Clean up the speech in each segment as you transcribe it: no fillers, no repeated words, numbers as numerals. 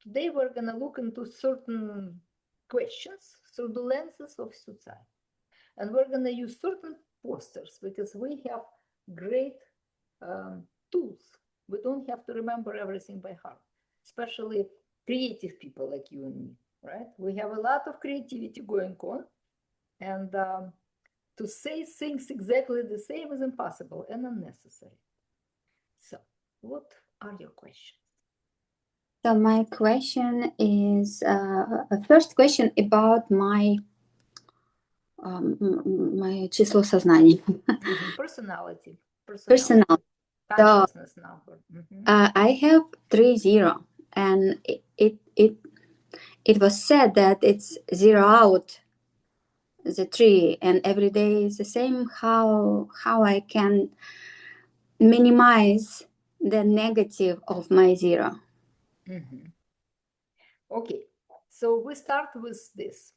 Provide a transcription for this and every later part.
today we're going to look into certain questions through the lenses of Syucai. And we're going to use certain posters because we have great tools. We don't have to remember everything by heart, especially creative people like you and me, right? We have a lot of creativity going on, and to say things exactly the same is impossible and unnecessary. So, what are your questions? So my question is a first question about my число сознания. Personality. Personal. Consciousness number. I have 30, and it was said that it's 0 out the 3, and every day is the same. How I can minimize the negative of my 0? Okay, so we start with this.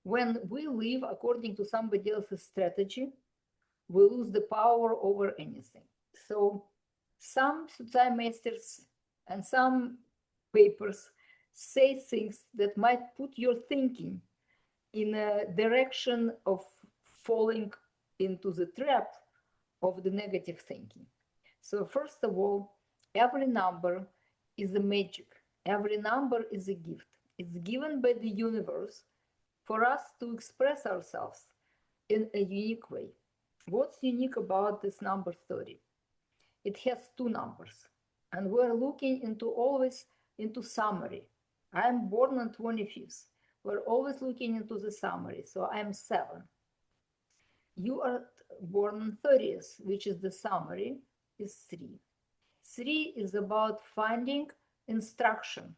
When we live according to somebody else's strategy, we lose the power over anything. So some Syucai masters and some papers say things that might put your thinking in a direction of falling into the trap of the negative thinking. So first of all, every number is a magic. Every number is a gift. It's given by the universe for us to express ourselves in a unique way. What's unique about this number 30? It has 2 numbers, and we're looking into always into summary. I'm born on 25th. We're always looking into the summary, so I'm 7. You are born on 30th, which is the summary, is 3. 3 is about finding instruction,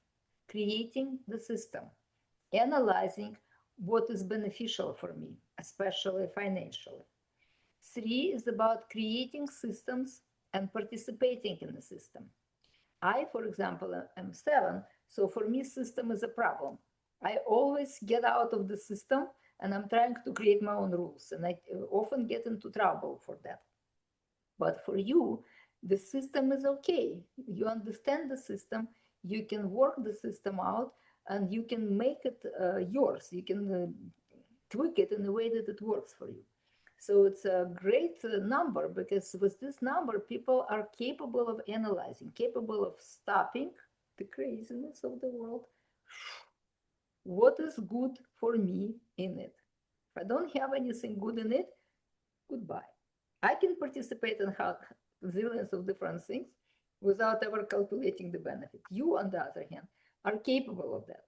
creating the system, analyzing what is beneficial for me, especially financially. 3 is about creating systems and participating in the system. I, for example, am 7, so for me, system is a problem. I always get out of the system and I'm trying to create my own rules, and I often get into trouble for that. But for you, the system is okay. You understand the system, you can work the system out, and you can make it yours. You can tweak it in a way that it works for you. So it's a great number, because with this number, people are capable of analyzing, capable of stopping the craziness of the world. What is good for me in it? If I don't have anything good in it, goodbye. I can participate in zillions of different things without ever calculating the benefit. You, on the other hand, are capable of that.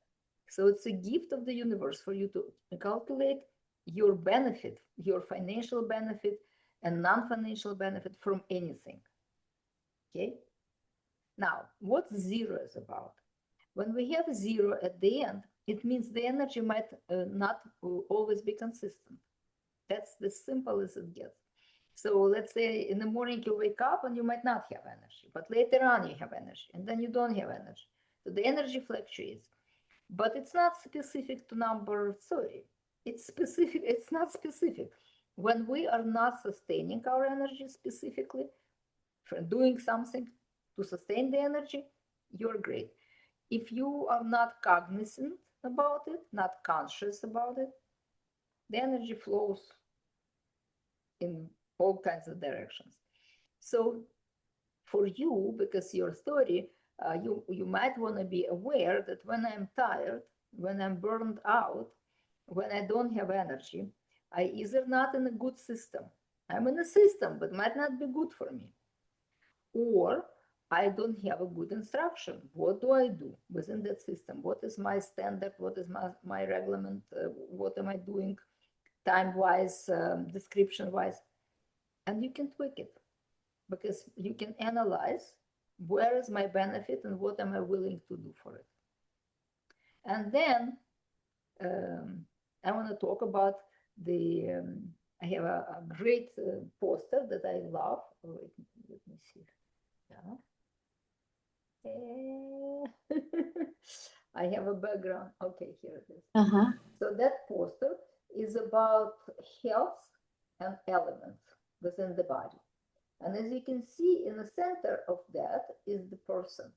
So it's a gift of the universe for you to calculate your benefit, your financial benefit and non-financial benefit from anything. Okay? Now, what 0 is about? When we have 0 at the end, it means the energy might not always be consistent. That's the simple as it gets. So let's say in the morning you wake up and you might not have energy, but later on you have energy, and then you don't have energy. So the energy fluctuates. But it's not specific to number 30. It's not specific. When we are not sustaining our energy specifically, for doing something to sustain the energy, you're great. If you are not cognizant about it, not conscious about it, the energy flows in all kinds of directions. So for you, because you're 30, you might want to be aware that when I'm tired, when I'm burned out, when I don't have energy, I either not in a good system. I'm in a system, but might not be good for me. Or I don't have a good instruction. What do I do within that system? What is my standard? What is my reglement? What am I doing time-wise, description-wise? And you can tweak it, because you can analyze where is my benefit and what am I willing to do for it. And then I want to talk about I have a great poster that I love. Oh, let me see. Yeah. I have a background. Okay, here it is. So that poster is about health and elements within the body. And as you can see, in the center of that is the person,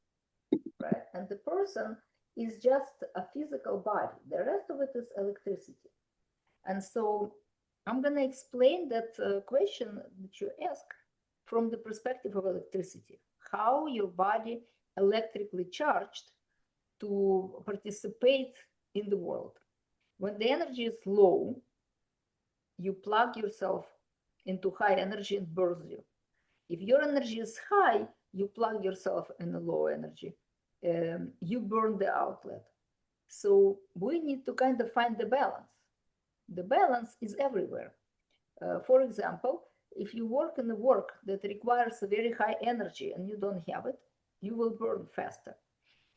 right? and the person is just a physical body. The rest of it is electricity. And so I'm going to explain that question that you ask from the perspective of electricity, how your body electrically charged to participate in the world. When the energy is low, you plug yourself into high energy and burns you. If your energy is high, you plug yourself in a low energy. You burn the outlet. So we need to kind of find the balance. The balance is everywhere. For example, if you work in a work that requires a very high energy and you don't have it, you will burn faster.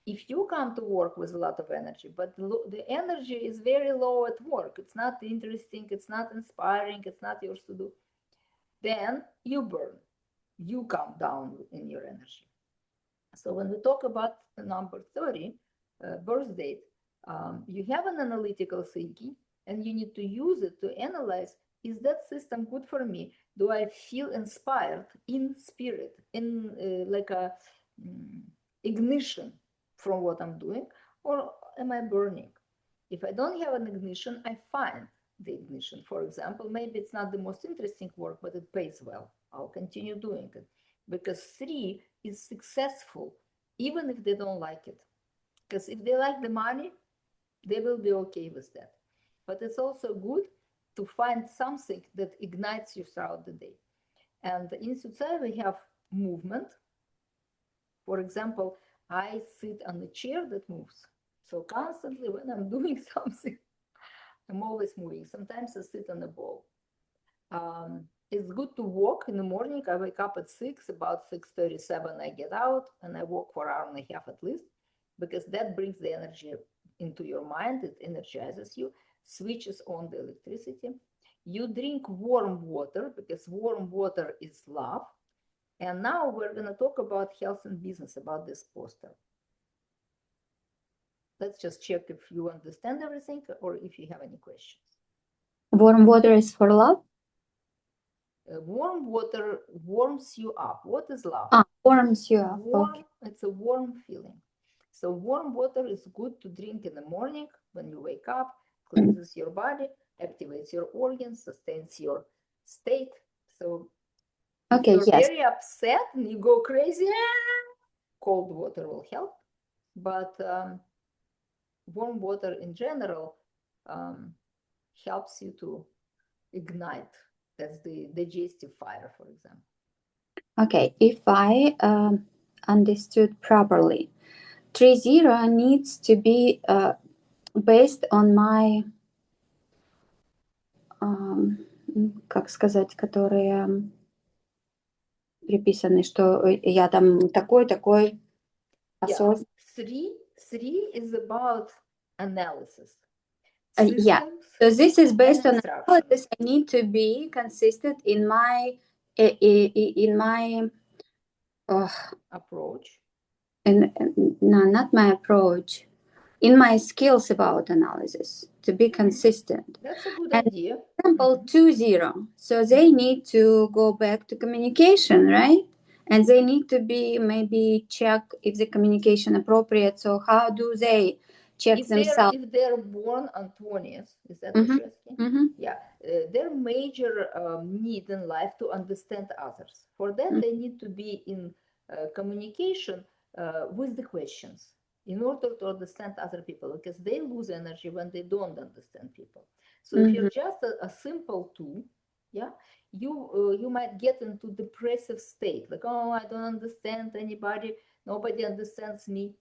If you come to work with a lot of energy, but the energy is very low at work, it's not interesting, it's not inspiring, it's not yours to do, then you burn. You come down in your energy. So when we talk about the number 30, birth date, you have an analytical thinking and you need to use it to analyze, is that system good for me? Do I feel inspired in spirit, in like a ignition from what I'm doing, or am I burning? If I don't have an ignition, I find the ignition. For example, maybe it's not the most interesting work, but it pays well. I'll continue doing it because 3 is successful even if they don't like it. Because if they like the money, they will be okay with that. But it's also good to find something that ignites you throughout the day. And in Syucai, we have movement. For example, I sit on a chair that moves. So constantly when I'm doing something, I'm always moving. Sometimes I sit on a ball. It's good to walk in the morning. I wake up at 6, about 6:37 I get out and I walk for an hour and a half at least, because that brings the energy into your mind. It energizes you, switches on the electricity. You drink warm water because warm water is love. And now we're going to talk about health and business, about this poster. Let's just check if you understand everything or if you have any questions. Warm water is for love? Warm water warms you up. What is love? Warms you up. Warm, Okay. it's a warm feeling. So warm water is good to drink in the morning when you wake up, cleanses your body, activates your organs, sustains your state. So if you're very upset and you go crazy, cold water will help. But warm water in general helps you to ignite. That's the digestive fire, for example. Okay, if I understood properly, 3-0 needs to be based on my, как сказать, которые приписаны, что я там такой. Yeah, 3 is about analysis. Yeah, so this is based on analysis. I need to be consistent in my approach. No, not my approach. In my skills about analysis, to be consistent. That's a good idea. For example, 2-0. So they need to go back to communication, right? And they need to be maybe check if the communication appropriate. So how do they check themselves? If they're born on 20th, is that what you're asking? Yeah, their major need in life to understand others. For that, they need to be in communication with the questions in order to understand other people, because they lose energy when they don't understand people. So if you're just a simple 2, yeah, you might get into depressive state, like, oh, I don't understand anybody, nobody understands me.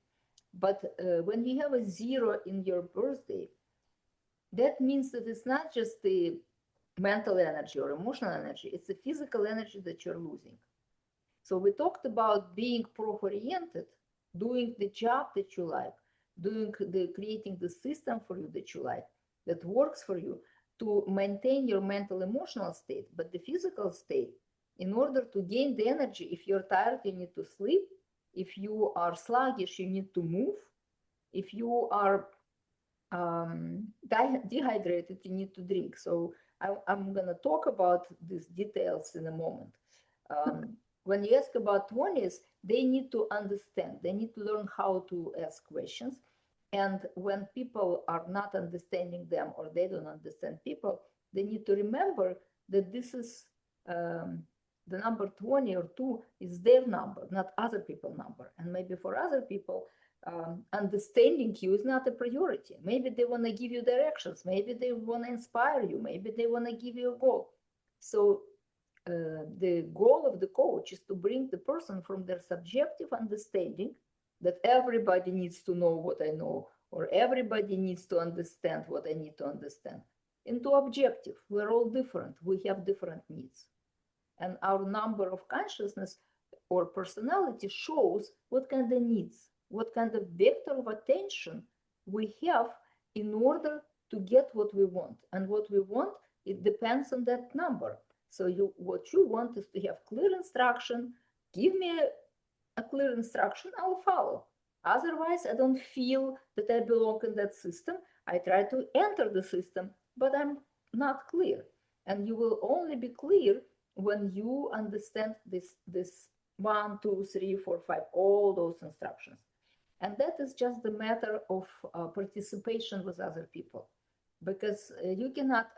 But when you have a 0 in your birthday, that means that it's not just the mental energy or emotional energy, it's the physical energy that you're losing. So we talked about being proof-oriented, doing the job that you like, creating the system for you that you like, that works for you to maintain your mental emotional state. But the physical state, in order to gain the energy, if you're tired, you need to sleep. If you are sluggish, you need to move. If you are dehydrated, you need to drink. So I'm going to talk about these details in a moment. when you ask about 20s, they need to understand, they need to learn how to ask questions. And when people are not understanding them or they don't understand people, they need to remember that this is the number 20 or 2 is their number, not other people's number. And maybe for other people, understanding you is not a priority. Maybe they want to give you directions. Maybe they want to inspire you. Maybe they want to give you a goal. So the goal of the coach is to bring the person from their subjective understanding that everybody needs to know what I know, or everybody needs to understand what I need to understand, into objective. We're all different. We have different needs. And our number of consciousness or personality shows what kind of needs, what kind of vector of attention we have in order to get what we want. And what we want, it depends on that number. So what you want is to have clear instruction. Give me a clear instruction, I'll follow. Otherwise, I don't feel that I belong in that system. I try to enter the system, but I'm not clear. And you will only be clear when you understand this 1, 2, 3, 4, 5, all those instructions. And that is just the matter of participation with other people. Because you cannot,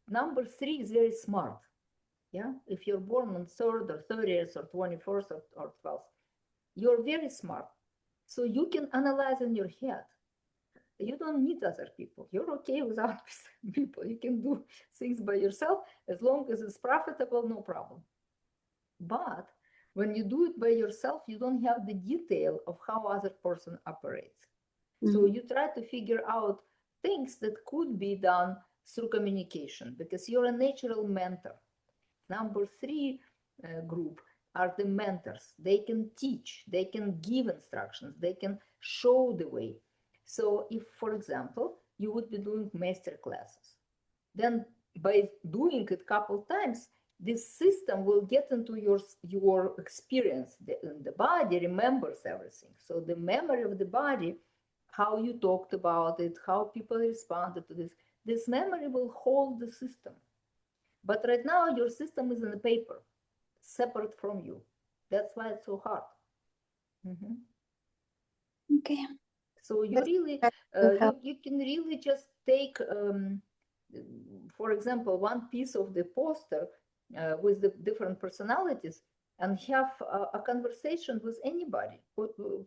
number 3 is very smart. Yeah, if you're born on 3rd or 30th or 21st or 12th, you're very smart. So you can analyze in your head. You don't need other people. You're okay without people. You can do things by yourself as long as it's profitable, no problem. But when you do it by yourself, you don't have the detail of how other person operates. So you try to figure out things that could be done through communication, because you're a natural mentor. Number 3 group are the mentors. They can teach, they can give instructions, they can show the way. So if, for example, you would be doing master classes, then by doing it a couple times, this system will get into your experience. The body remembers everything. So the memory of the body, how you talked about it, how people responded to this memory will hold the system. But right now, your system is in the paper, separate from you. That's why it's so hard. Okay. So you really, you can really just take, for example, one piece of the poster with the different personalities and have a conversation with anybody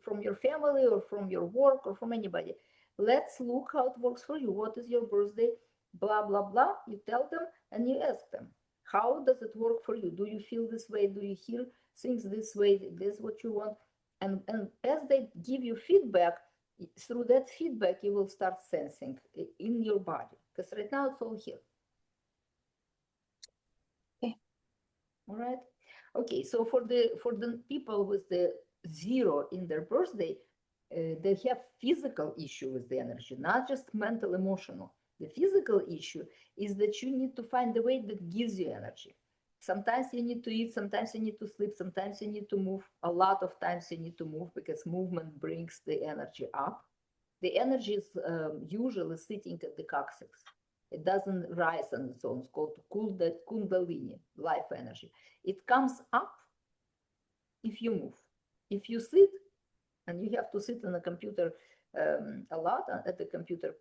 from your family or from your work or from anybody. Let's look how it works for you. What is your birthday? Blah, blah, blah. You tell them and you ask them, how does it work for you? Do you feel this way? Do you hear things this way? This is what you want. And as they give you feedback, through that feedback, you will start sensing in your body, because right now it's all here. Okay. All right. Okay. So for the people with the 0 in their birthday, they have physical issue with the energy, not just mental, emotional. The physical issue is that you need to find the way that gives you energy. Sometimes you need to eat, sometimes you need to sleep, sometimes you need to move. A lot of times you need to move because movement brings the energy up. The energy is usually sitting at the coccyx. It doesn't rise on its own. It's called kundalini, life energy. It comes up if you move. If you sit, and you have to sit on a computer a lot at the computer,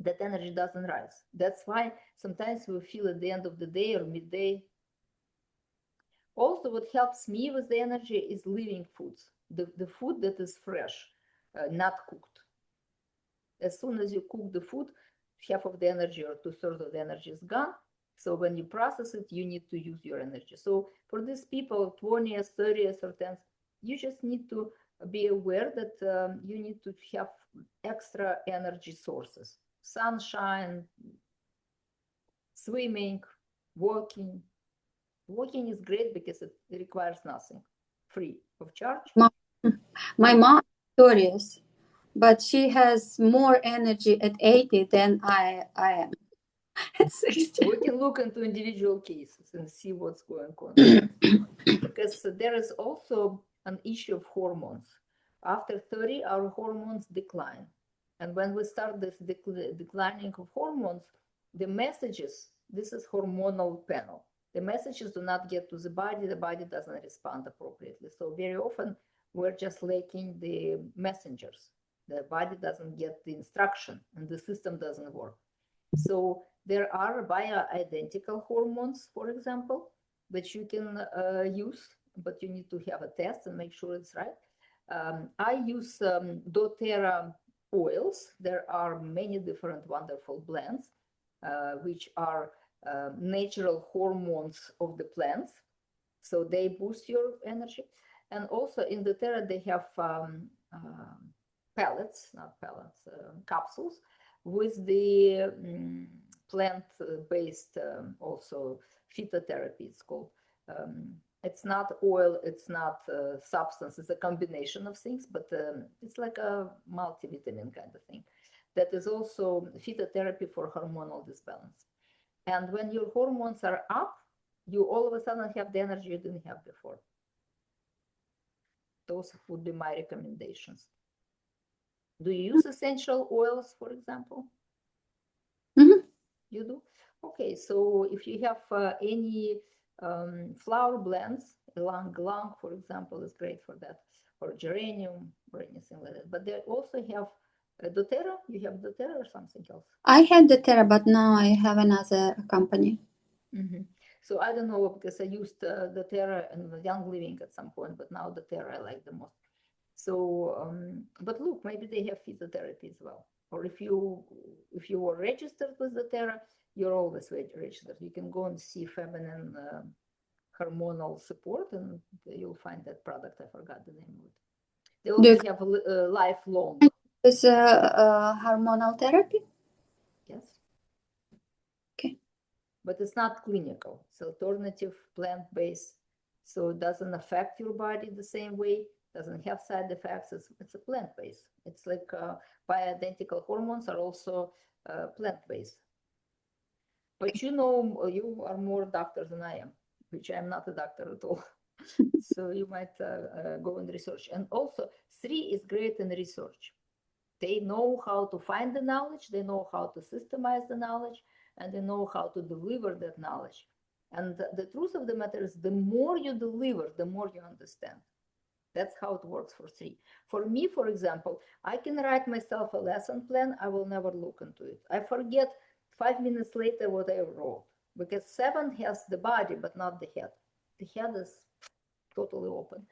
that energy doesn't rise. That's why sometimes we feel at the end of the day or midday. Also, what helps me with the energy is living foods, the food that is fresh, not cooked. As soon as you cook the food, half of the energy or 2/3 of the energy is gone. So when you process it, you need to use your energy. So for these people, 20s, 30s, or 10s, you just need to be aware that you need to have extra energy sources. Sunshine, swimming, walking. Walking is great because it requires nothing, free of charge. My mom is curious, but she has more energy at 80 than I am at 60. We can look into individual cases and see what's going on. Because there is also an issue of hormones. After 30, our hormones decline. And when we start this declining of hormones, the messages, this is hormonal panel. the messages do not get to the body doesn't respond appropriately. So very often we're just lacking the messengers. The body doesn't get the instruction and the system doesn't work. So there are bioidentical hormones, for example, that you can use, but you need to have a test and make sure it's right. I use doTERRA oils. There are many different wonderful blends, which are natural hormones of the plants. So they boost your energy. And also in doTERRA, they have capsules with the plant-based also phytotherapy, it's called. It's not oil, it's not substance, it's a combination of things, but it's like a multivitamin kind of thing. That is also phytotherapy for hormonal disbalance. And when your hormones are up, you all of a sudden have the energy you didn't have before. Those would be my recommendations. Do you use essential oils, for example? Mm-hmm. You do? Okay, so if you have any flower blends, ylang ylang, for example, is great for that, or geranium, or anything like that. But they also have doTERRA. You have doTERRA or something else? I had doTERRA, but now I have another company. Mm-hmm. So I don't know, because I used doTERRA and Young Living at some point, but now doTERRA I like the most. So, but look, maybe they have phytotherapy as well. Or if you were registered with doTERRA, you're always registered. You can go and see feminine hormonal support, and you'll find that product. I forgot the name of it. They also have a lifelong. Is hormonal therapy? Yes. Okay. But it's not clinical. It's alternative, plant-based, so it doesn't affect your body the same way, doesn't have side effects. It's a plant-based. It's like bioidentical hormones are also plant-based. But you know, you are more doctor than I am, which I'm not a doctor at all. So you might go and research. And also, 3 is great in research. They know how to find the knowledge, they know how to systemize the knowledge, and they know how to deliver that knowledge. And the truth of the matter is, the more you deliver, the more you understand. That's how it works for 3. For me, for example, I can write myself a lesson plan. I will never look into it. I forget 5 minutes later what I wrote, because 7 has the body, but not the head. The head is totally open.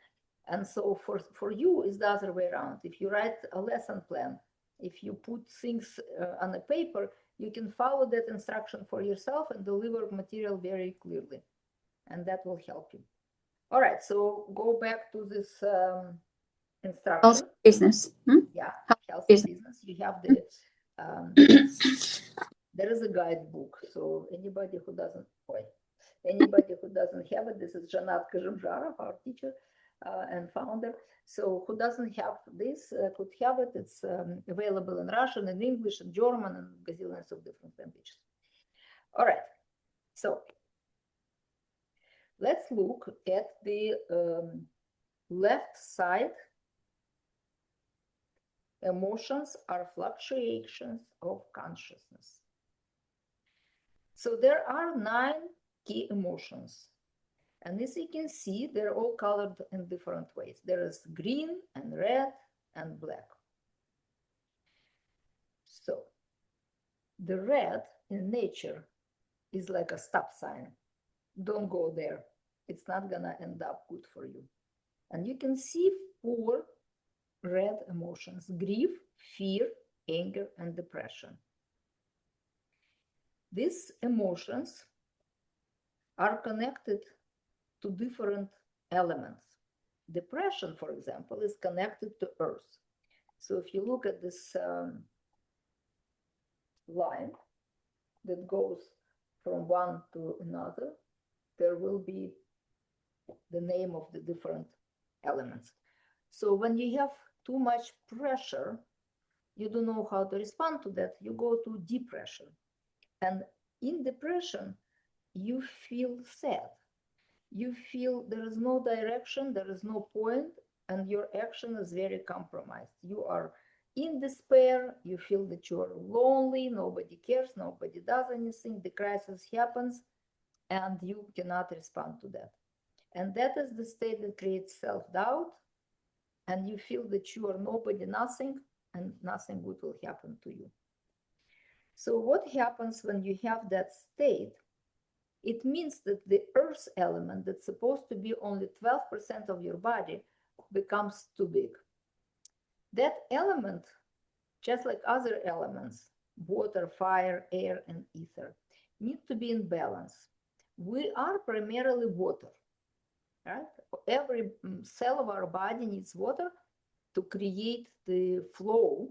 And so for you, it's the other way around. If you write a lesson plan, if you put things on a paper, you can follow that instruction for yourself and deliver material very clearly. And that will help you. All right, so go back to this instruction. Health business. Yeah, healthy business. You have the, there is a guidebook. So anybody who doesn't have it, this is Janat Kazhimzharov, our teacher and founder. So who doesn't have this could have it. It's available in Russian, in English, in German, and gazillions of different languages. All right, so let's look at the left side. Emotions are fluctuations of consciousness. So there are 9 key emotions. And as you can see, they're all colored in different ways. There is green and red and black. So the red in nature is like a stop sign. Don't go there. It's not gonna end up good for you. And you can see 4 red emotions: grief, fear, anger, and depression. These emotions are connected to different elements. Depression, for example, is connected to earth. So if you look at this line that goes from one to another, there will be the name of the different elements. So when you have too much pressure, you don't know how to respond to that, you go to depression. And in depression, you feel sad. You feel there is no direction, there is no point, and your action is very compromised. You are in despair, you feel that you are lonely, nobody cares, nobody does anything, the crisis happens, and you cannot respond to that. And that is the state that creates self-doubt, and you feel that you are nobody, nothing, and nothing good will happen to you. So what happens when you have that state? It means that the earth element that's supposed to be only 12% of your body becomes too big. That element, just like other elements, water, fire, air, and ether, need to be in balance. We are primarily water, right? Every cell of our body needs water to create the flow,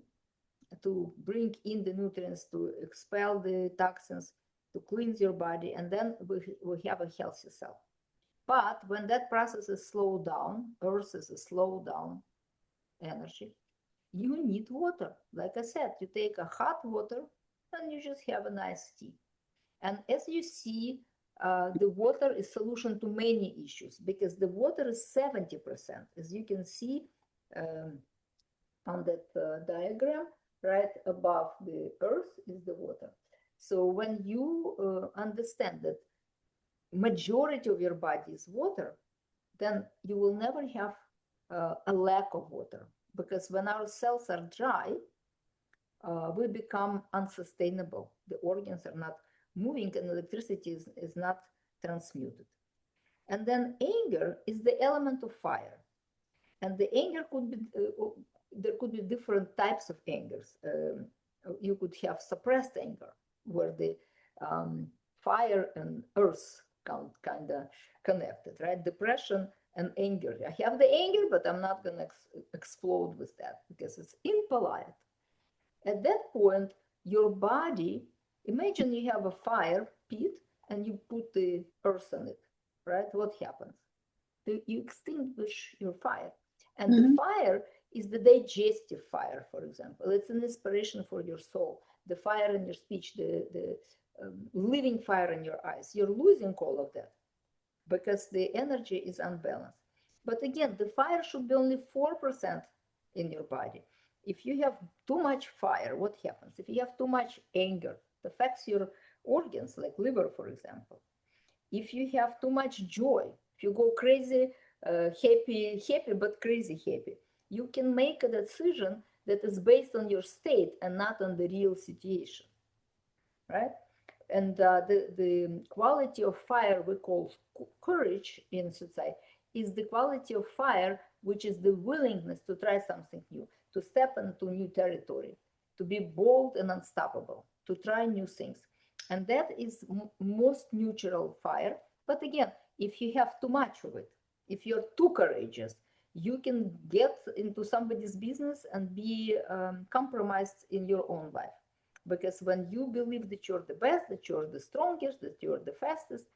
to bring in the nutrients, to expel the toxins, to cleanse your body, and then we have a healthy cell. But when that process is slowed down, earth is a slowed down energy, you need water. Like I said, you take a hot water and you just have a nice tea. And as you see, the water is solution to many issues because the water is 70%. As you can see on that diagram, right above the earth is the water. So when you understand that majority of your body is water, then you will never have a lack of water, because when our cells are dry, we become unsustainable. The organs are not moving and electricity is not transmuted. And then anger is the element of fire. And the anger could be, there could be different types of angers. You could have suppressed anger, where the fire and earth kind of connected, right? Depression and anger. I have the anger, but I'm not going to explode with that because it's impolite. At that point, your body, imagine you have a fire pit and you put the earth on it, right? What happens? You extinguish your fire. And the fire is the digestive fire, for example. It's an inspiration for your soul. The fire in your speech, the living fire in your eyes. You're losing all of that because the energy is unbalanced. But again, the fire should be only 4% in your body. If you have too much fire, what happens? If you have too much anger, it affects your organs, like liver, for example. If you have too much joy, if you go crazy, happy, but crazy happy, you can make a decision that is based on your state and not on the real situation, right? And the quality of fire we call courage in Syucai is the quality of fire which is the willingness to try something new, to step into new territory, to be bold and unstoppable, to try new things. And that is most neutral fire. But again, if you have too much of it, if you're too courageous, you can get into somebody's business and be compromised in your own life. Because when you believe that you're the best, that you're the strongest, that you're the fastest,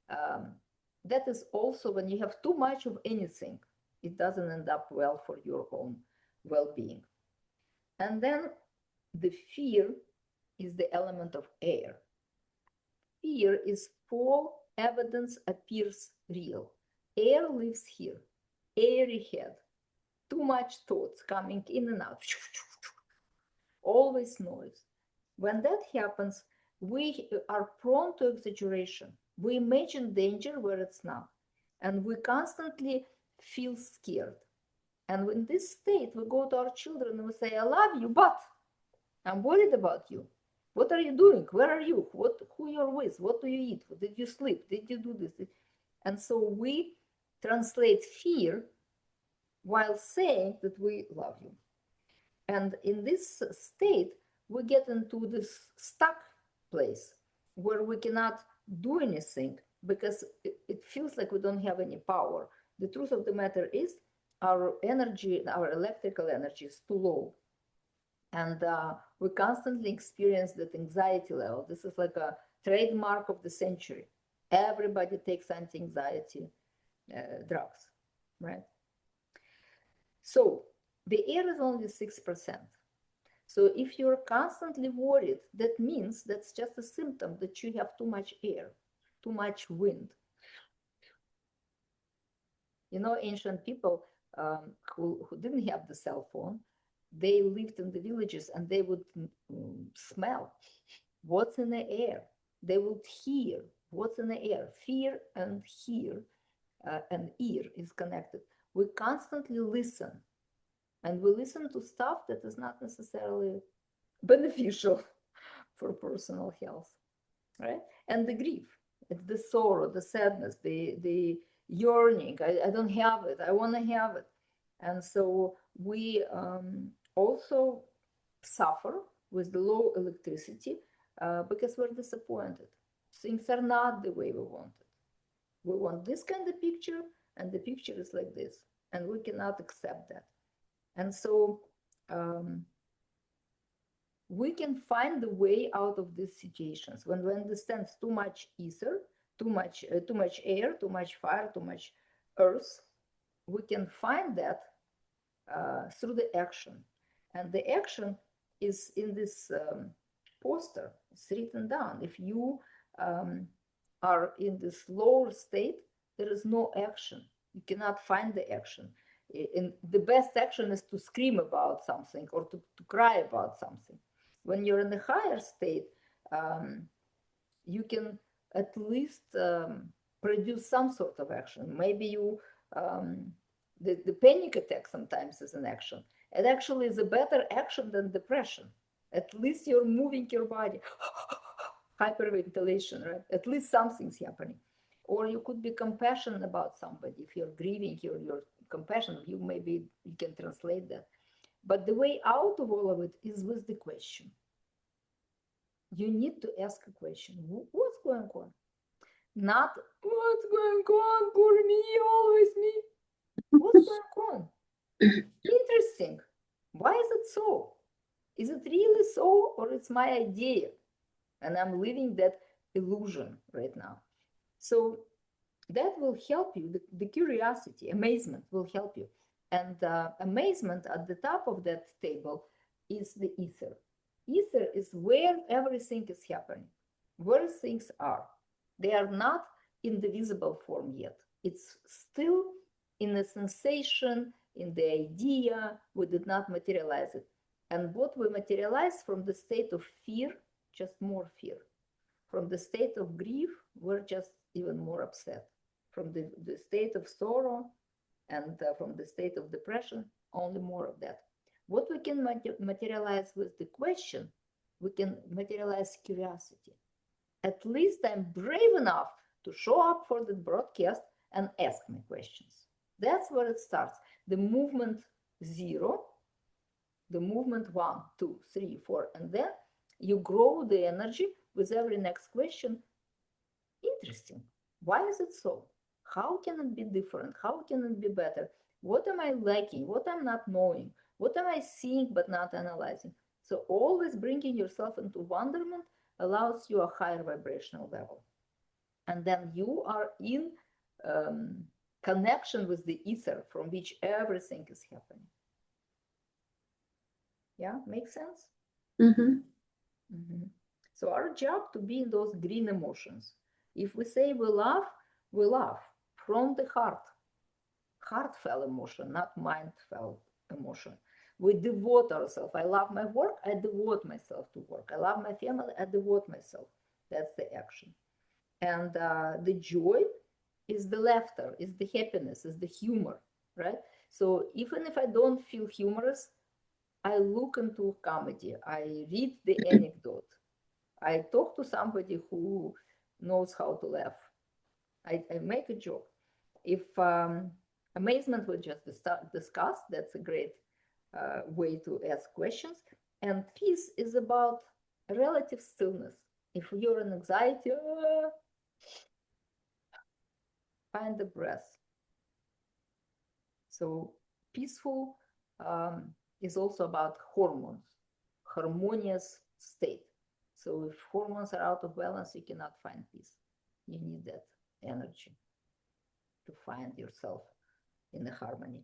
that is also when you have too much of anything, it doesn't end up well for your own well-being. And then the fear is the element of air. Fear is full evidence appears real. Air lives here, airy head, too much thoughts coming in and out, always noise. When that happens, we are prone to exaggeration. We imagine danger where it's not. And we constantly feel scared. And in this state, we go to our children and we say, I love you, but I'm worried about you. What are you doing? Where are you? Who you're with? What do you eat? Did you sleep? Did you do this? And so we translate fear while saying that we love you. And in this state, we get into this stuck place where we cannot do anything because it feels like we don't have any power. The truth of the matter is our energy, our electrical energy is too low. And we constantly experience that anxiety level. This is like a trademark of the century. Everybody takes anti-anxiety drugs, right? So the air is only 6%. So if you're constantly worried, that means that's just a symptom that you have too much air, too much wind. You know, ancient people who didn't have the cell phone, they lived in the villages and they would smell what's in the air. They would hear What's in the air? Fear and hear and ear is connected. We constantly listen, and we listen to stuff that is not necessarily beneficial for personal health, right? And the grief, it's the sorrow, the sadness, the yearning. I don't have it. I want to have it. And so we also suffer with the low electricity because we're disappointed. Things are not the way we wanted. We want this kind of picture, and the picture is like this, and we cannot accept that. And so we can find the way out of these situations when we understand too much ether, too much air, too much fire, too much earth. We can find that through the action, and the action is in this poster. It's written down. If you are in this lower state, there is no action. You cannot find the action. And the best action is to scream about something or to cry about something. When you're in the higher state, you can at least produce some sort of action. Maybe you, the panic attack sometimes is an action. It actually is a better action than depression. At least you're moving your body. Hyperventilation, right? At least something's happening. Or you could be compassionate about somebody. If you're grieving, you're compassionate. You maybe you can translate that. But the way out of all of it is with the question. You need to ask a question. What's going on? Not what's going on, poor me, always me. What's going on? Interesting. Why is it so? Is it really so, or it's my idea? And I'm living that illusion right now. So that will help you. The curiosity, amazement will help you. And amazement at the top of that table is the ether. Ether is where everything is happening, where things are. They are not in the visible form yet. It's still in the sensation, in the idea. We did not materialize it. And what we materialize from the state of fear, just more fear. From the state of grief, we're just even more upset. From the state of sorrow and from the state of depression, only more of that. What we can materialize with the question, we can materialize curiosity. At least I'm brave enough to show up for the broadcast and ask my questions. That's where it starts. The movement 0, the movement 1, 2, 3, 4, and then you grow the energy with every next question. Interesting. Why is it so? How can it be different? How can it be better? What am I lacking? What I'm not knowing? What am I seeing but not analyzing? So always bringing yourself into wonderment allows you a higher vibrational level. And then you are in connection with the ether from which everything is happening. Yeah, makes sense? Mm-hmm. Mm-hmm. So our job to be in those green emotions. If we say we laugh from the heart. Heartfelt emotion, not mindfelt emotion. We devote ourselves. I love my work, I devote myself to work. I love my family, I devote myself. That's the action. And the joy is the laughter, is the happiness, is the humor, right? So even if I don't feel humorous, I look into comedy, I read the anecdote, I talk to somebody who knows how to laugh. I make a joke. If amazement we just discussed, that's a great way to ask questions. And peace is about relative stillness. If you're in anxiety, find the breath. So peaceful is also about hormones, harmonious state. So if hormones are out of balance, you cannot find peace. You need that energy to find yourself in the harmony.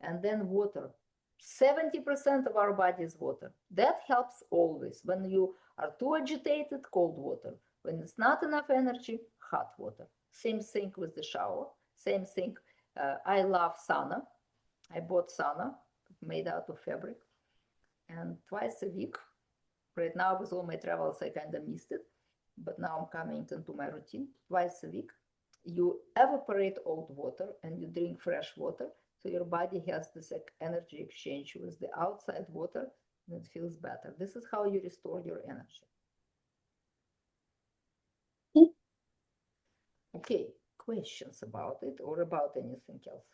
And then water. 70% of our body is water. That helps always. When you are too agitated, cold water. When it's not enough energy, hot water. Same thing with the shower. Same thing. I love sauna. I bought sauna made out of fabric. And twice a week, right now with all my travels, I kind of missed it. but now I'm coming into my routine twice a week. You evaporate old water and you drink fresh water. So your body has this energy exchange with the outside water and it feels better. This is how you restore your energy. Okay, questions about it or about anything else?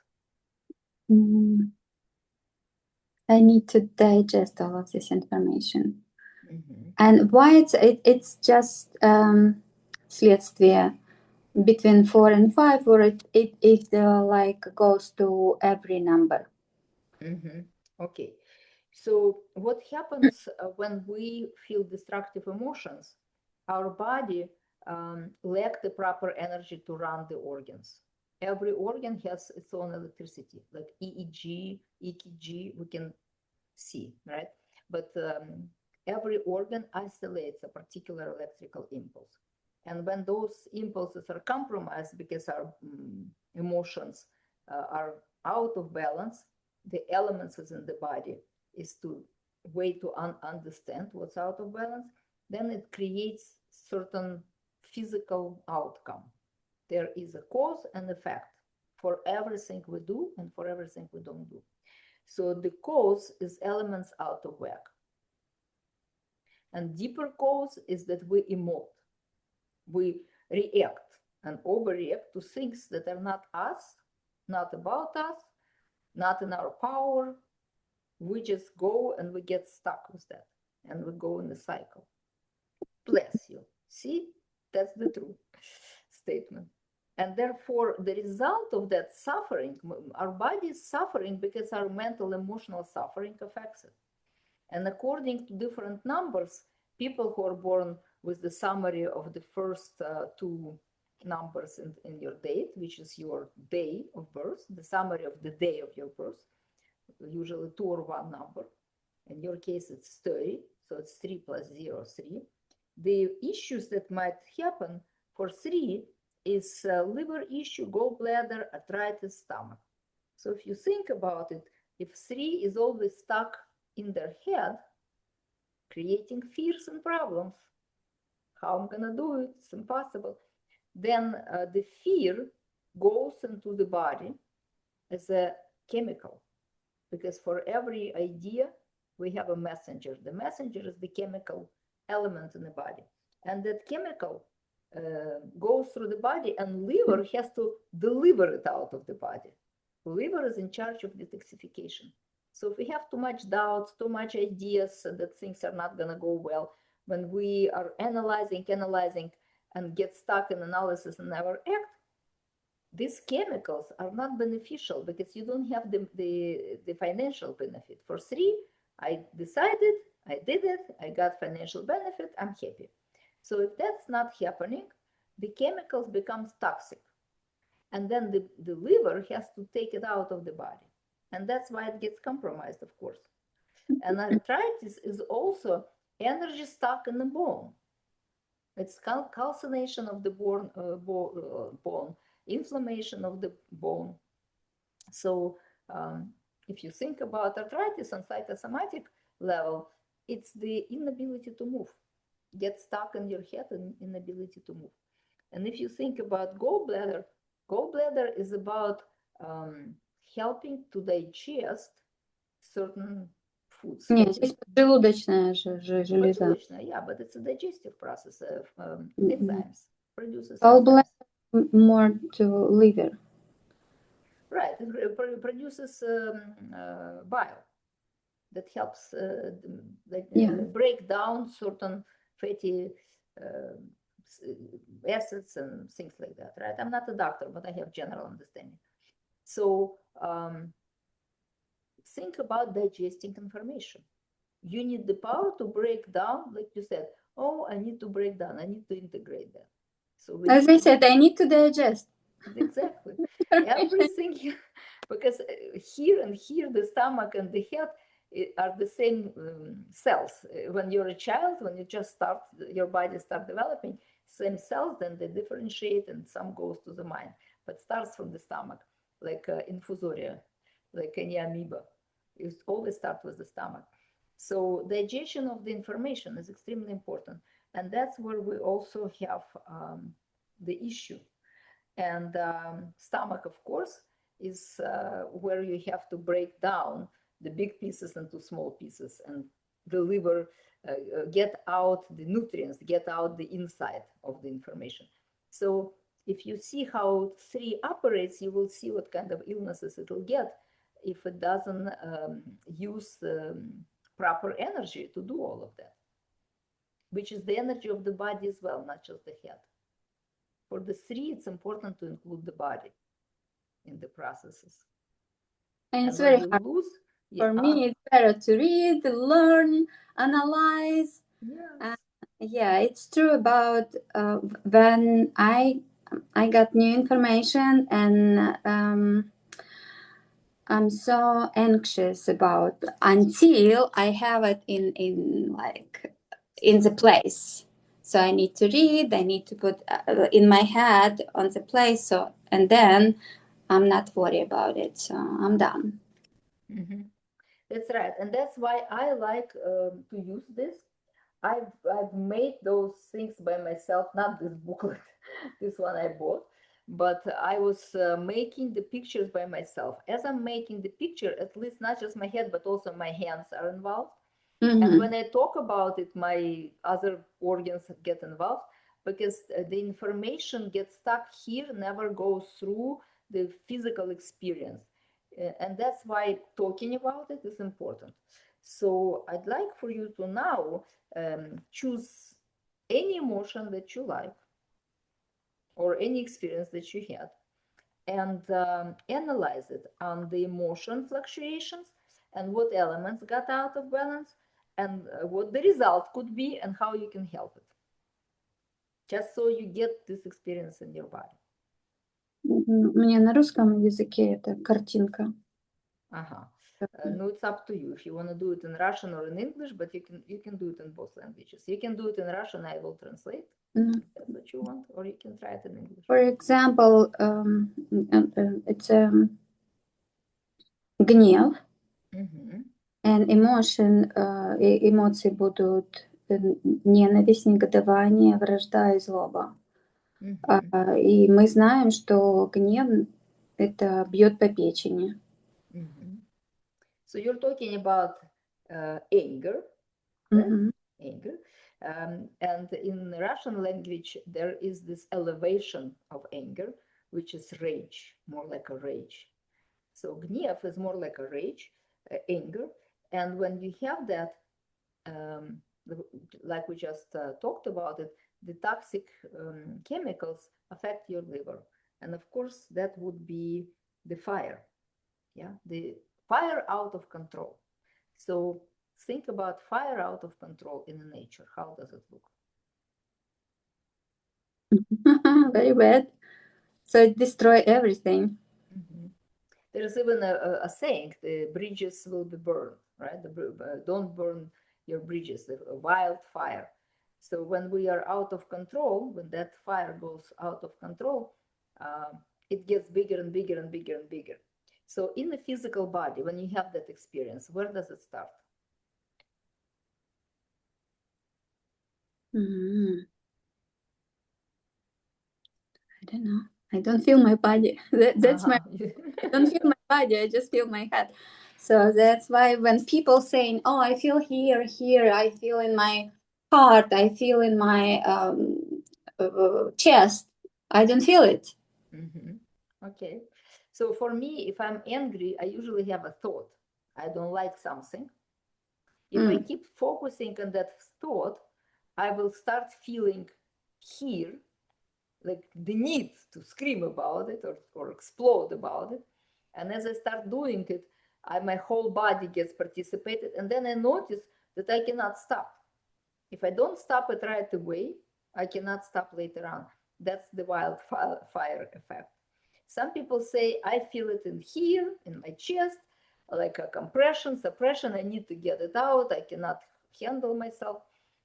I need to digest all of this information. Mm-hmm. And why it's just следствие between 4 and 5, or it like goes to every number? Mm-hmm. Okay. So what happens when we feel destructive emotions? Our body lacks the proper energy to run the organs. Every organ has its own electricity, like EEG, EKG, we can see, right? But every organ isolates a particular electrical impulse. And when those impulses are compromised because our emotions are out of balance, the elements within the body is to way to understand what's out of balance, then it creates certain physical outcome. There is a cause and effect for everything we do and for everything we don't do. So the cause is elements out of whack. And deeper cause is that we emote. We react and overreact to things that are not us, not about us, not in our power. We just go and we get stuck with that. And we go in the cycle. Bless you. See, that's the true statement. And therefore, the result of that suffering, our body is suffering because our mental, emotional suffering affects it. And according to different numbers, people who are born with the summary of the first two numbers in your date, which is your day of birth, the summary of the day of your birth, usually 2 or 1 number. In your case, it's 30, so it's 3 plus 0, 3. The issues that might happen for 3 is liver issue, gallbladder, arthritis, stomach. So if you think about it, if 3 is always stuck in their head, creating fears and problems, how I'm gonna do it, it's impossible, then the fear goes into the body as a chemical, because for every idea, we have a messenger. The messenger is the chemical element in the body. And that chemical goes through the body and liver has to deliver it out of the body. Liver is in charge of detoxification. So if we have too much doubts, too much ideas that things are not going to go well, when we are analyzing and get stuck in analysis and never act, these chemicals are not beneficial because you don't have the financial benefit. For 3, I decided, I did it, I got financial benefit, I'm happy. So if that's not happening, the chemicals becomes toxic. And then the liver has to take it out of the body. And that's why it gets compromised, of course. And arthritis is also energy stuck in the bone. It's calcination of the bone, inflammation of the bone. So if you think about arthritis on psychosomatic level, it's the inability to move, get stuck in your head and inability to move. And if you think about gallbladder is about helping to digest certain foods. Нет, здесь поджелудочная железа. Поджелудочная, yeah, but it's a digestive process of enzymes, produces Gallbladder enzymes. more to liver. Right, it produces bile that helps break down certain fatty acids and things like that, right? I'm not a doctor, but I have general understanding. So think about digesting information. You need the power to break down, like you said, oh, I need to break down, I need to integrate that. So As I said, I need to digest. Exactly. Everything, because here and here, the stomach and the head are the same cells. When you're a child, when you just start, your body start developing, same cells, then they differentiate and some goes to the mind, but starts from the stomach, like infusoria, like any amoeba. You always start with the stomach. So digestion of the information is extremely important. And that's where we also have the issue. And stomach, of course, is where you have to break down the big pieces into small pieces and deliver, get out the nutrients, get out the inside of the information. So if you see how 3 operates, you will see what kind of illnesses it will get if it doesn't use proper energy to do all of that, which is the energy of the body as well, not just the head. For the 3, it's important to include the body in the processes. And it's when very we hard. lose, For me, it's better to read, learn, analyze. yes. Yeah, it's true about when I got new information, and I'm so anxious about until I have it in like in the place. So I need to read. I need to put in my head on the place. So and then I'm not worried about it. So I'm done. Mm-hmm. That's right, and that's why I like to use this. I've made those things by myself, not this booklet, this one I bought, but I was making the pictures by myself. As I'm making the picture, at least not just my head, but also my hands are involved. And when I talk about it, my other organs get involved because the information gets stuck here, never goes through the physical experience. And that's why talking about it is important. So I'd like for you to now choose any emotion that you like or any experience that you had and analyze it on the emotion fluctuations and what elements got out of balance and what the result could be and how you can help it. Just so you get this experience in your body. Мне на русском языке это картинка. No, it's up to you if you want to do it in Russian or in English, but you can do it in both languages. You can do it in Russian, I will translate. If that's what you want, or you can try it in English. For example, it's гнев. And emotion, эмоции будут ненависть, негодование, вражда и злоба. И мы знаем, что гнев это бьет по печени. So you're talking about anger, right? Anger. And in Russian language, there is this elevation of anger, which is rage, more like a rage. So гнев is more like a rage, anger. And when you have that, like we just talked about it, the toxic chemicals affect your liver. And of course, that would be the fire. Yeah, the fire out of control. So think about fire out of control in nature. How does it look? Very bad. So it destroys everything. There is even a saying, the bridges will be burned, right? Don't burn your bridges, the wildfire. So when we are out of control, when that fire goes out of control, it gets bigger and bigger and bigger and bigger. So in the physical body, when you have that experience, where does it start? I don't know. I don't feel my body. That's my. I don't feel my body. I just feel my head. So that's why when people saying, "Oh, I feel here, I feel in my heart, I feel in my chest," I don't feel it. Okay. So for me, if I'm angry, I usually have a thought. I don't like something. If I keep focusing on that thought, I will start feeling here, like the need to scream about it or explode about it. And as I start doing it, my whole body gets participated. And then I notice that I cannot stop. If I don't stop it right away, I cannot stop later on. That's the wildfire effect. Some people say, I feel it in here, in my chest, like a compression, suppression. I need to get it out. I cannot handle myself.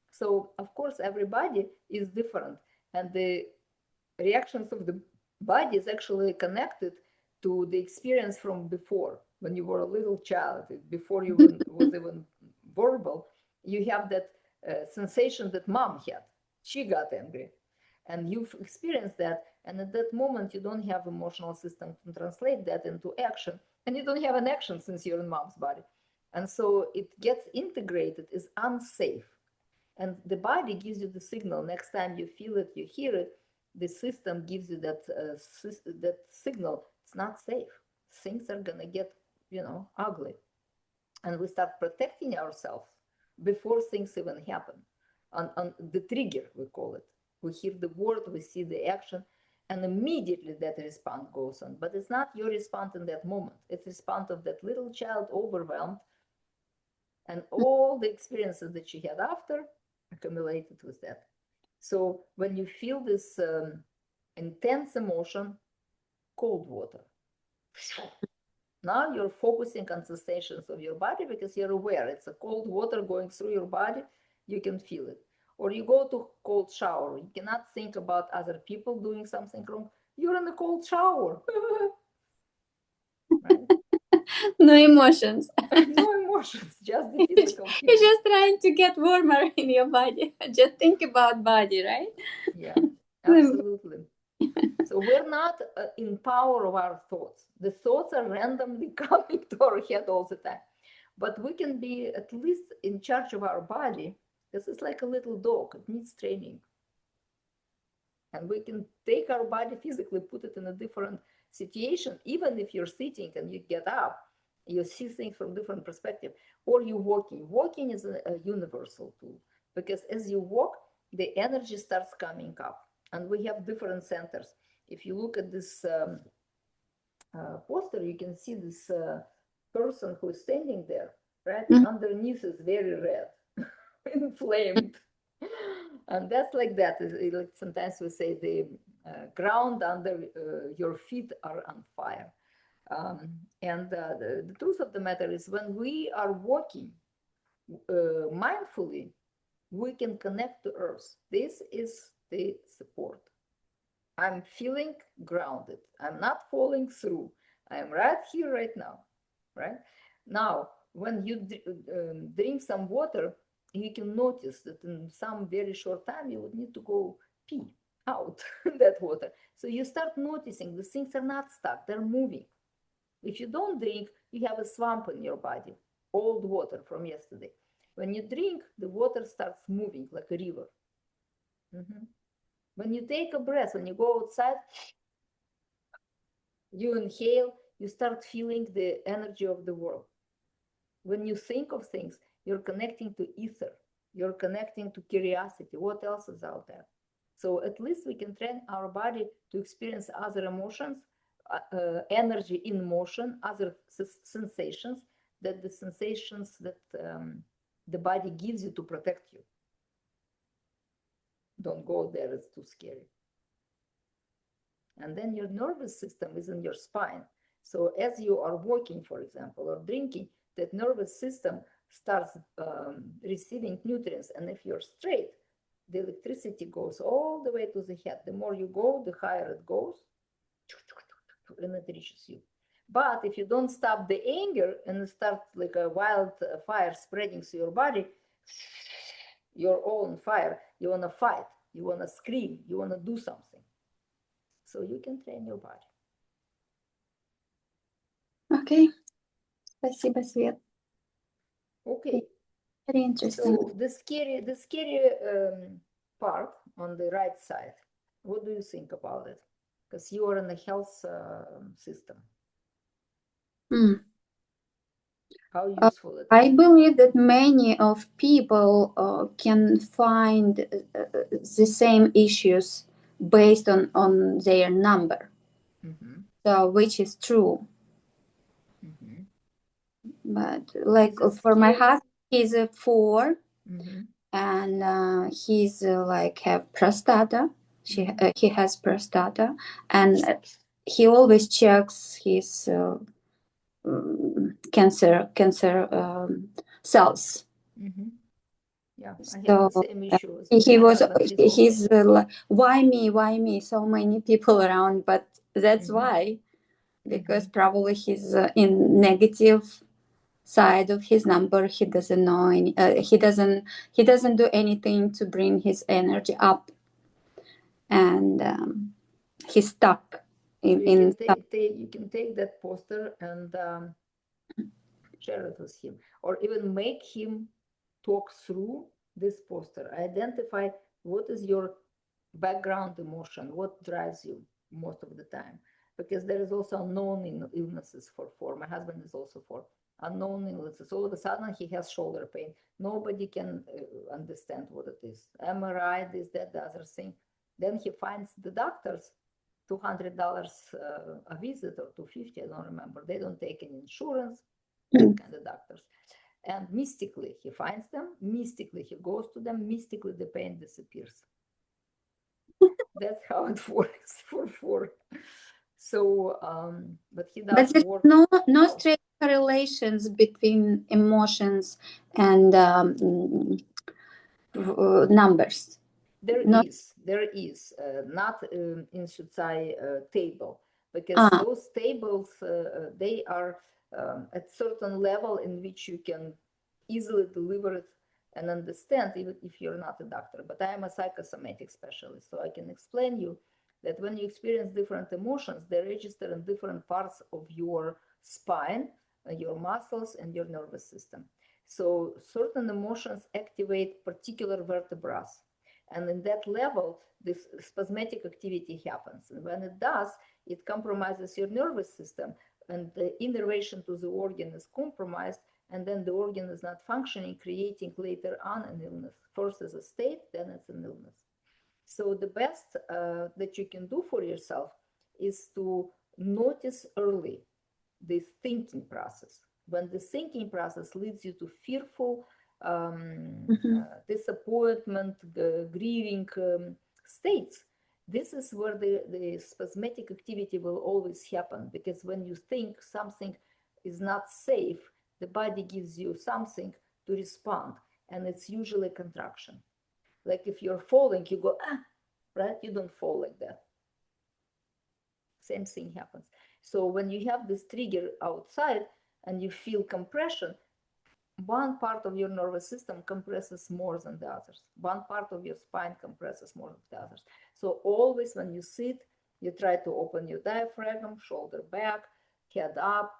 So, of course, everybody is different. And the reactions of the body is actually connected to the experience from before, when you were a little child, before you was even verbal. You have that sensation that mom had. She got angry. And you've experienced that. And at that moment, you don't have emotional system to translate that into action. And you don't have an action since you're in mom's body. And so it gets integrated, is unsafe. And the body gives you the signal. Next time you feel it, you hear it, the system gives you that that signal. It's not safe. Things are gonna get, ugly, and we start protecting ourselves before things even happen. On the trigger, we call it. We hear the word, we see the action, and immediately that response goes on. But it's not your response in that moment. It's response of that little child overwhelmed, and all the experiences that she had after accumulated with that. So when you feel this intense emotion, cold water. Now you're focusing on sensations of your body because you're aware it's a cold water going through your body. You can feel it. Or you go to cold shower. You cannot think about other people doing something wrong. You're in a cold shower. Right? No emotions. No emotions, just the physical feeling. You're just trying to get warmer in your body. Just think about body, right? Yeah, absolutely. So we're not in power of our thoughts. The thoughts are randomly coming to our head all the time. But we can be at least in charge of our body. This is like a little dog. It needs training. And we can take our body physically, put it in a different situation. Even if you're sitting and you get up, you see things from different perspective. Or you're walking. Walking is a universal tool. Because as you walk, the energy starts coming up. And we have different centers. If you look at this poster, you can see this person who is standing there, right? Mhm. Underneath is very red, inflamed. And that's like that. Like sometimes we say the ground under your feet are on fire. And the truth of the matter is when we are walking mindfully, we can connect to earth. This is the support. I'm feeling grounded. I'm not falling through. I'm right here, right now. Right now, when you drink some water, you can notice that in some very short time you would need to go pee out that water. So you start noticing the things are not stuck; they're moving. If you don't drink, you have a swamp in your body, old water from yesterday. When you drink, the water starts moving like a river. Mm-hmm. When you take a breath, when you go outside, you inhale, you start feeling the energy of the world. When you think of things, you're connecting to ether, you're connecting to curiosity. What else is out there? So at least we can train our body to experience other emotions, energy in motion, other sensations, that the sensations that the body gives you to protect you. Don't go there, it's too scary. And then your nervous system is in your spine. So as you are walking, for example, or drinking, that nervous system starts receiving nutrients. And if you're straight, the electricity goes all the way to the head. The more you go, the higher it goes, and it reaches you. But if you don't stop the anger and start like a wildfire spreading through your body, you're all on fire. You want to fight, you want to scream, you want to do something. So you can train your body. Okay. Спасибо, Свет. Okay. Very interesting. So the scary part on the right side, what do you think about it? Because you are in the health system. How useful it is? I believe that many of people can find the same issues based on their number. So which is true. But like for my husband, he's a 4, and he's like have prostata. He has prostata, and he always checks his cancer cells. Yeah, I have the same issue. He's like, why me? So many people around, but that's why, because probably he's in negative side of his number. He doesn't know any, he doesn't do anything to bring his energy up, and he's stuck You in can take that poster and share it with him, or even make him talk through this poster. Identify what is your background emotion, what drives you most of the time, because there is also unknown illnesses for my husband is also for unknown illnesses. All of a sudden he has shoulder pain. Nobody can understand what it is. MRI, this, that, the other thing. Then he finds the doctors, $200 a visit or $250, I don't remember. They don't take any insurance, kind of doctors. And mystically he finds them, mystically he goes to them, mystically the pain disappears. That's how it works for. So, but he does but there's work. no straight correlations between emotions and numbers. There is not in Syucai table, because those tables they are at certain level in which you can easily deliver it and understand, even if you're not a doctor. But I am a psychosomatic specialist, so I can explain you that when you experience different emotions, they register in different parts of your spine, your muscles, and your nervous system. So certain emotions activate particular vertebrae. And in that level, this spasmodic activity happens. And when it does, it compromises your nervous system, and the innervation to the organ is compromised, and then the organ is not functioning, creating later on an illness. First is a state, then it's an illness. So the best that you can do for yourself is to notice early this thinking process. When the thinking process leads you to fearful, disappointment, grieving states, this is where the spasmodic activity will always happen. Because when you think something is not safe, the body gives you something to respond, and it's usually contraction. Like if you're falling, you go, right? You don't fall like that. Same thing happens. So when you have this trigger outside and you feel compression, one part of your nervous system compresses more than the others. One part of your spine compresses more than the others. So always when you sit, you try to open your diaphragm, shoulder back, head up.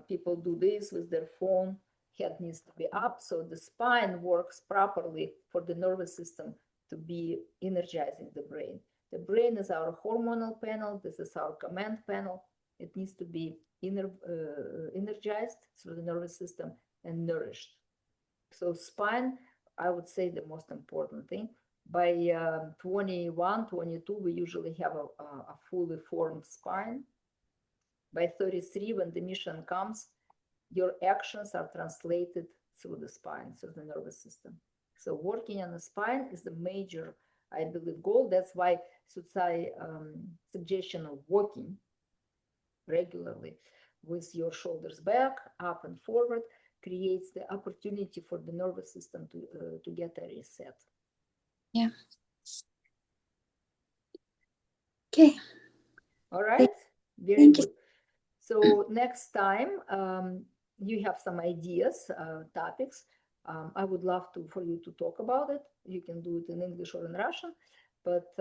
People do this with their phone. Head needs to be up, so the spine works properly for the nervous system to be energizing the brain. The brain is our hormonal panel. This is our command panel. It needs to be energized through the nervous system and nourished. So spine, I would say the most important thing. By 21, 22, we usually have a fully formed spine. By 33, when the mission comes, your actions are translated through the spine, through the nervous system. So working on the spine is the major, I believe, goal. That's why Syucai suggestion of walking regularly with your shoulders back, up and forward, creates the opportunity for the nervous system to get a reset. Yeah. Okay. All right. Very good. So next time you have some ideas, topics. I would love for you to talk about it. You can do it in English or in Russian, but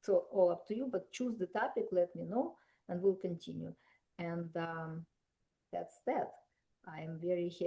so all up to you. But choose the topic, let me know, and we'll continue. And that's that. I am very happy